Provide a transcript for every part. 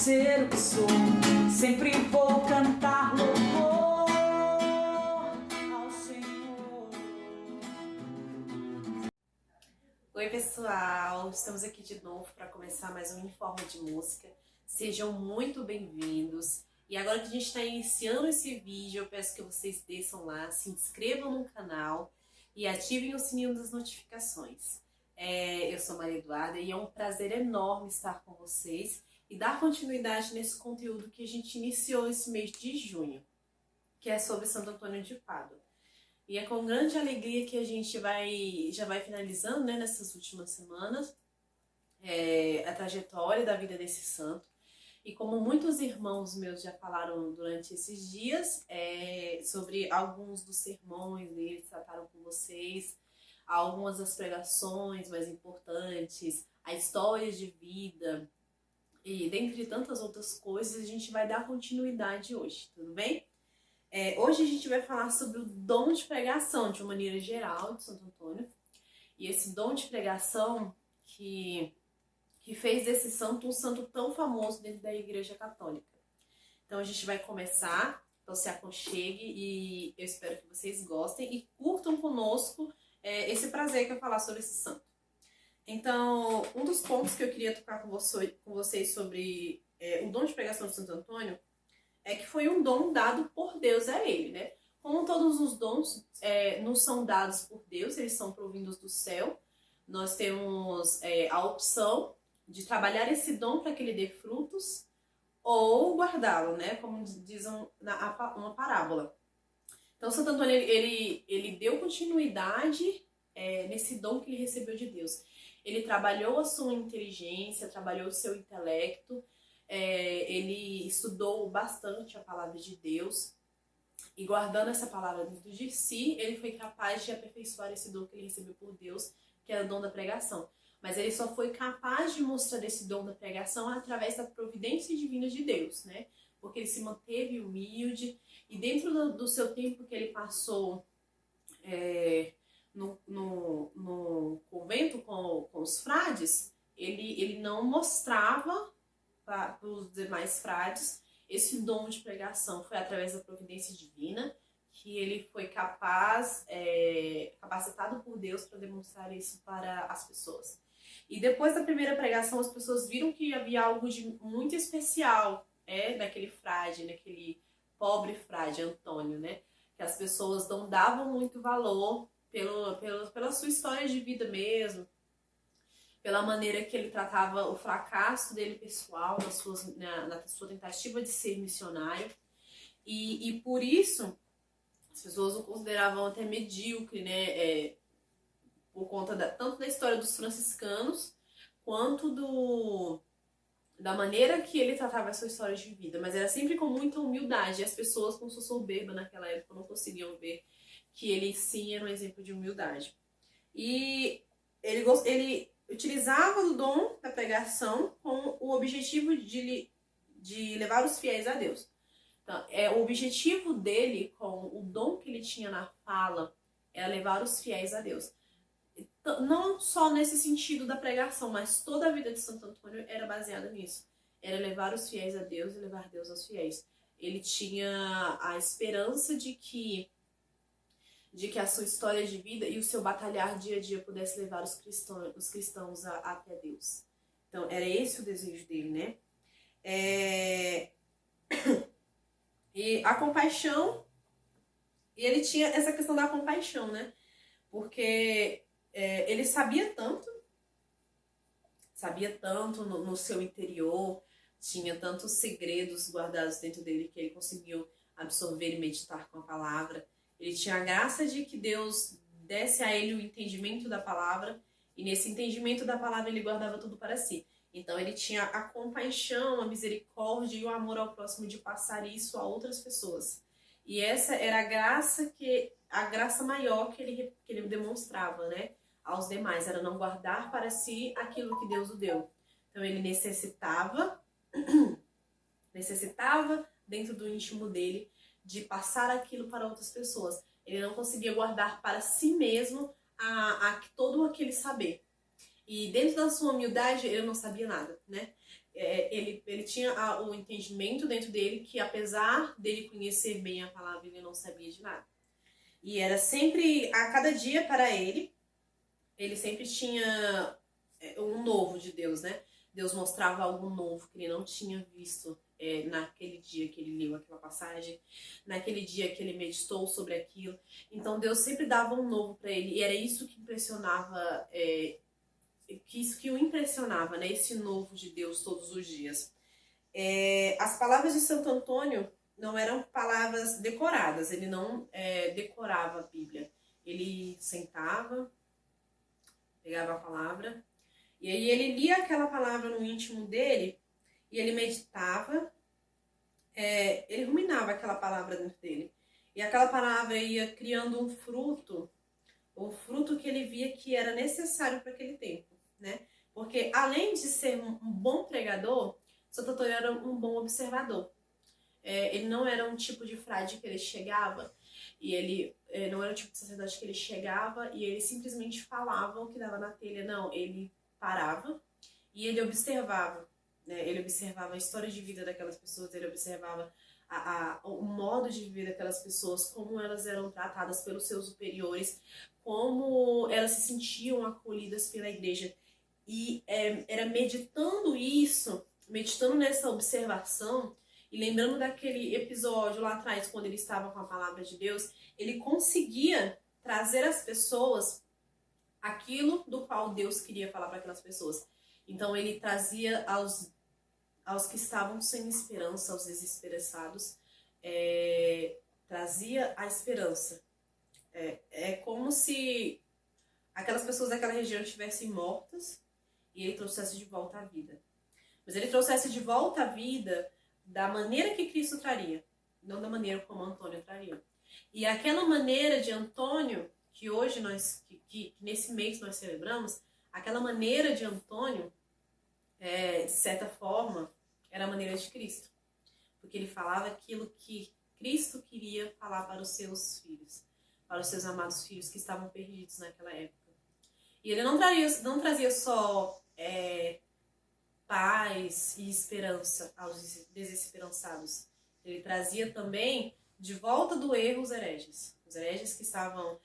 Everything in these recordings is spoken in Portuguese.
ser o que sou, sempre vou cantar louvor ao Senhor. Oi pessoal, estamos aqui de novo para começar mais um Informa de Música. Sejam muito bem-vindos. E agora que a gente está iniciando esse vídeo, eu peço que vocês desçam lá, se inscrevam no canal e ativem o sininho das notificações. Eu sou Maria Eduarda e é um prazer enorme estar com vocês e dar continuidade nesse conteúdo que a gente iniciou esse mês de junho, que é sobre Santo Antônio de Pádua. E é com grande alegria que a gente já vai finalizando, né, nessas últimas semanas a trajetória da vida desse santo. E como muitos irmãos meus já falaram durante esses dias, sobre alguns dos sermões dele, trataram com vocês, algumas das pregações mais importantes, a história de vida e dentre tantas outras coisas, a gente vai dar continuidade hoje, tudo bem? Hoje a gente vai falar sobre o dom de pregação, de uma maneira geral, de Santo Antônio. E esse dom de pregação que fez desse santo um santo tão famoso dentro da Igreja Católica. Então a gente vai começar, então se aconchegue e eu espero que vocês gostem e curtam conosco esse prazer que é falar sobre esse santo. Então, um dos pontos que eu queria tocar com vocês sobre o dom de pregação de Santo Antônio é que foi um dom dado por Deus a ele, né? Como todos os dons nos são dados por Deus, eles são provindos do céu. Nós temos a opção de trabalhar esse dom para que ele dê frutos ou guardá-lo, né? Como diz uma parábola. Então, Santo Antônio, ele deu continuidade nesse dom que ele recebeu de Deus. Ele trabalhou a sua inteligência, trabalhou o seu intelecto, ele estudou bastante a palavra de Deus e guardando essa palavra dentro de si, ele foi capaz de aperfeiçoar esse dom que ele recebeu por Deus, que era o dom da pregação. Mas ele só foi capaz de mostrar esse dom da pregação através da providência divina de Deus, né? Porque ele se manteve humilde e dentro do seu tempo que ele passou no convento com os frades, ele não mostrava para os demais frades esse dom de pregação. Foi através da providência divina que ele foi capacitado por Deus para demonstrar isso para as pessoas. E depois da primeira pregação, as pessoas viram que havia algo de muito especial naquele frade, naquele pobre frade Antônio, né? Que as pessoas não davam muito valor pela sua história de vida mesmo, pela maneira que ele tratava o fracasso dele pessoal, na sua tentativa de ser missionário. E por isso, as pessoas o consideravam até medíocre, né? Por conta tanto da história dos franciscanos, quanto da maneira que ele tratava a sua história de vida. Mas era sempre com muita humildade. E as pessoas, com sua soberba naquela época, não conseguiam ver que ele sim era um exemplo de humildade. E ele utilizava o dom da pregação com o objetivo de levar os fiéis a Deus. Então, o objetivo dele, com o dom que ele tinha na fala, era levar os fiéis a Deus. Então, não só nesse sentido da pregação, mas toda a vida de Santo Antônio era baseada nisso. Era levar os fiéis a Deus e levar Deus aos fiéis. Ele tinha a esperança de que a sua história de vida e o seu batalhar dia a dia pudesse levar os cristãos até Deus. Então, era esse o desejo dele, né? E a compaixão, e ele tinha essa questão da compaixão, né? Porque ele sabia tanto no seu interior, tinha tantos segredos guardados dentro dele que ele conseguiu absorver e meditar com a palavra. Ele tinha a graça de que Deus desse a ele o entendimento da palavra, e nesse entendimento da palavra ele guardava tudo para si. Então ele tinha a compaixão, a misericórdia e o amor ao próximo de passar isso a outras pessoas. E essa era a graça maior que ele demonstrava, né, aos demais, era não guardar para si aquilo que Deus o deu. Então ele necessitava dentro do íntimo dele de passar aquilo para outras pessoas. Ele não conseguia guardar para si mesmo todo aquele saber. E dentro da sua humildade, ele não sabia nada, né? Ele tinha o entendimento dentro dele que, apesar dele conhecer bem a palavra, ele não sabia de nada. E era sempre, a cada dia para ele sempre tinha um novo de Deus, né? Deus mostrava algo novo que ele não tinha visto naquele dia que ele leu aquela passagem, naquele dia que ele meditou sobre aquilo. Então Deus sempre dava um novo para ele, e era isso que impressionava, isso que o impressionava, né? Esse novo de Deus todos os dias. As palavras de Santo Antônio não eram palavras decoradas, ele não decorava a Bíblia. Ele sentava, pegava a palavra, e aí ele lia aquela palavra no íntimo dele, e ele meditava, ele ruminava aquela palavra dentro dele. E aquela palavra ia criando um fruto, o fruto que ele via que era necessário para aquele tempo, né? Porque além de ser um bom pregador, Santo Antônio era um bom observador. Ele não era um tipo de frade que ele chegava, e ele não era o tipo de sacerdote que ele chegava e ele simplesmente falava o que dava na telha. Não, ele parava e ele observava, né? Ele observava a história de vida daquelas pessoas, ele observava o modo de viver daquelas pessoas, como elas eram tratadas pelos seus superiores, como elas se sentiam acolhidas pela igreja. E era meditando isso, meditando nessa observação, e lembrando daquele episódio lá atrás, quando ele estava com a palavra de Deus, ele conseguia trazer às pessoas aquilo do qual Deus queria falar para aquelas pessoas. Então ele trazia aos que estavam sem esperança, aos desesperançados, trazia a esperança. É como se aquelas pessoas daquela região estivessem mortas e ele trouxesse de volta a vida. Mas ele trouxesse de volta a vida da maneira que Cristo traria, não da maneira como Antônio traria. E aquela maneira de Antônio, que hoje que nesse mês nós celebramos, aquela maneira de Antônio, de certa forma, era a maneira de Cristo. Porque ele falava aquilo que Cristo queria falar para os seus filhos, para os seus amados filhos que estavam perdidos naquela época. E ele não trazia só paz e esperança aos desesperançados. Ele trazia também de volta do erro os hereges que estavam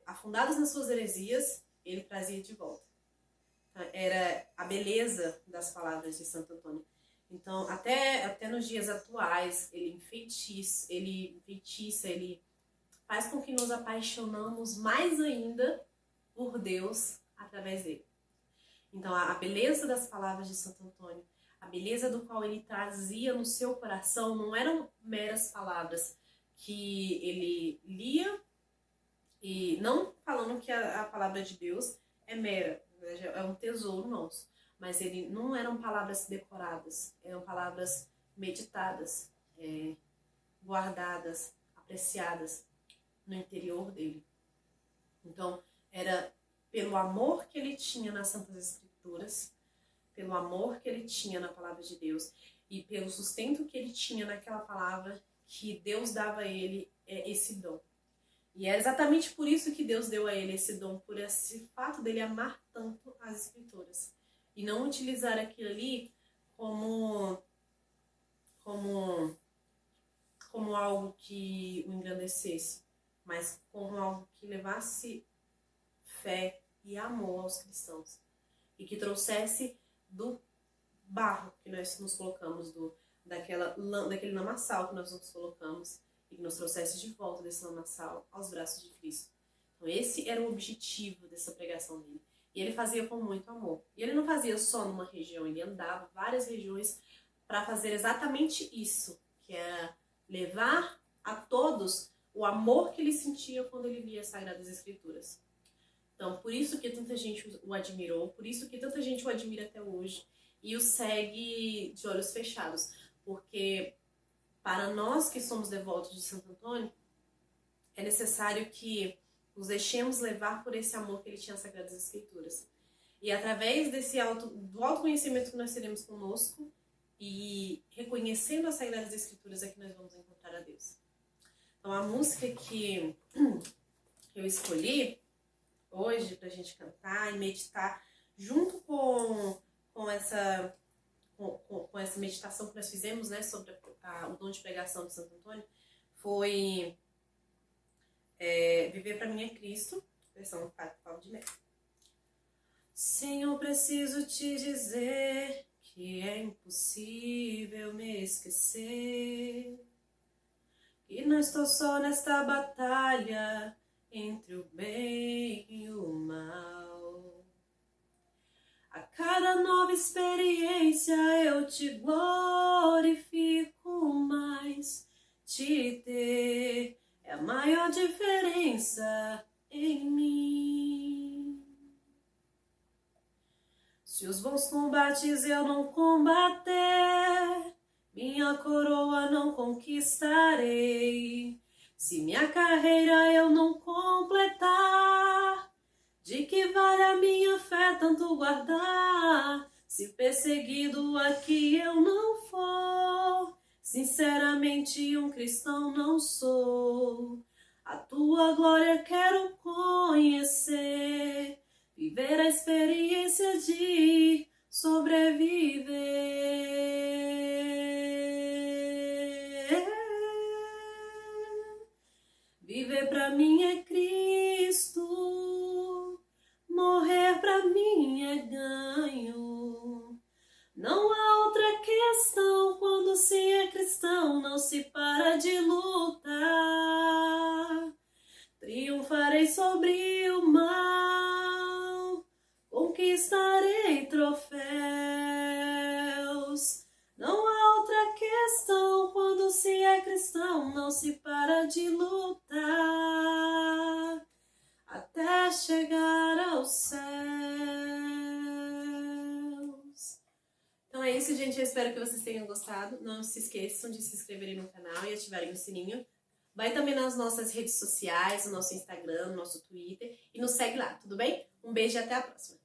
afundados nas suas heresias, ele trazia de volta. Era a beleza das palavras de Santo Antônio. Então, até nos dias atuais, ele enfeitiça, ele faz com que nos apaixonamos mais ainda por Deus através dele. Então, a beleza das palavras de Santo Antônio, a beleza do qual ele trazia no seu coração, não eram meras palavras que ele lia, e não falando que a palavra de Deus é mera, é um tesouro nosso, mas ele não eram palavras decoradas, eram palavras meditadas, guardadas, apreciadas no interior dele. Então, era pelo amor que ele tinha nas Santas Escrituras, pelo amor que ele tinha na Palavra de Deus e pelo sustento que ele tinha naquela palavra que Deus dava a ele esse dom. E é exatamente por isso que Deus deu a ele esse dom, por esse fato dele amar tanto as Escrituras. E não utilizar aquilo ali como algo que o engrandecesse, mas como algo que levasse fé e amor aos cristãos. E que trouxesse do barro que nós nos colocamos, daquele lamaçal que nós nos colocamos, e que nos trouxesse de volta desse lamaçal aos braços de Cristo. Então esse era o objetivo dessa pregação dele. E ele fazia com muito amor. E ele não fazia só numa região, ele andava várias regiões para fazer exatamente isso, que era levar a todos o amor que ele sentia quando ele lia as Sagradas Escrituras. Então, por isso que tanta gente o admirou, por isso que tanta gente o admira até hoje e o segue de olhos fechados. Porque para nós que somos devotos de Santo Antônio, é necessário que nos deixemos levar por esse amor que ele tinha às Sagradas Escrituras. E através do autoconhecimento que nós teremos conosco e reconhecendo as Sagradas Escrituras é que nós vamos encontrar a Deus. Então, a música que eu escolhi hoje pra gente cantar e meditar junto com com essa meditação que nós fizemos, né, sobre o dom de pregação de Santo Antônio, foi Viver para mim é Cristo, versão Padre Paulo de Mello. Senhor, preciso te dizer que é impossível me esquecer, que não estou só nesta batalha entre o bem e o mal. A cada nova experiência eu te glorifico mais. Te ter é a maior diferença em mim. Se os bons combates eu não combater, minha coroa não conquistarei. Se minha carreira eu não completar, de que vale a minha fé tanto guardar? Se perseguido aqui eu não for, sinceramente um cristão não sou. A tua glória quero conhecer, viver a experiência de sobreviver. Viver pra mim é Cristo, morrer pra mim é ganho. Não há outra questão quando se é cristão, não se para de lutar. Triunfarei sobre o mal, conquistarei troféus. Não há outra questão quando se é cristão, não se para de lutar até chegar aos céus. Então é isso, gente. Eu espero que vocês tenham gostado. Não se esqueçam de se inscreverem no canal e ativarem o sininho. Vai também nas nossas redes sociais, no nosso Instagram, no nosso Twitter, e nos segue lá, tudo bem? Um beijo e até a próxima.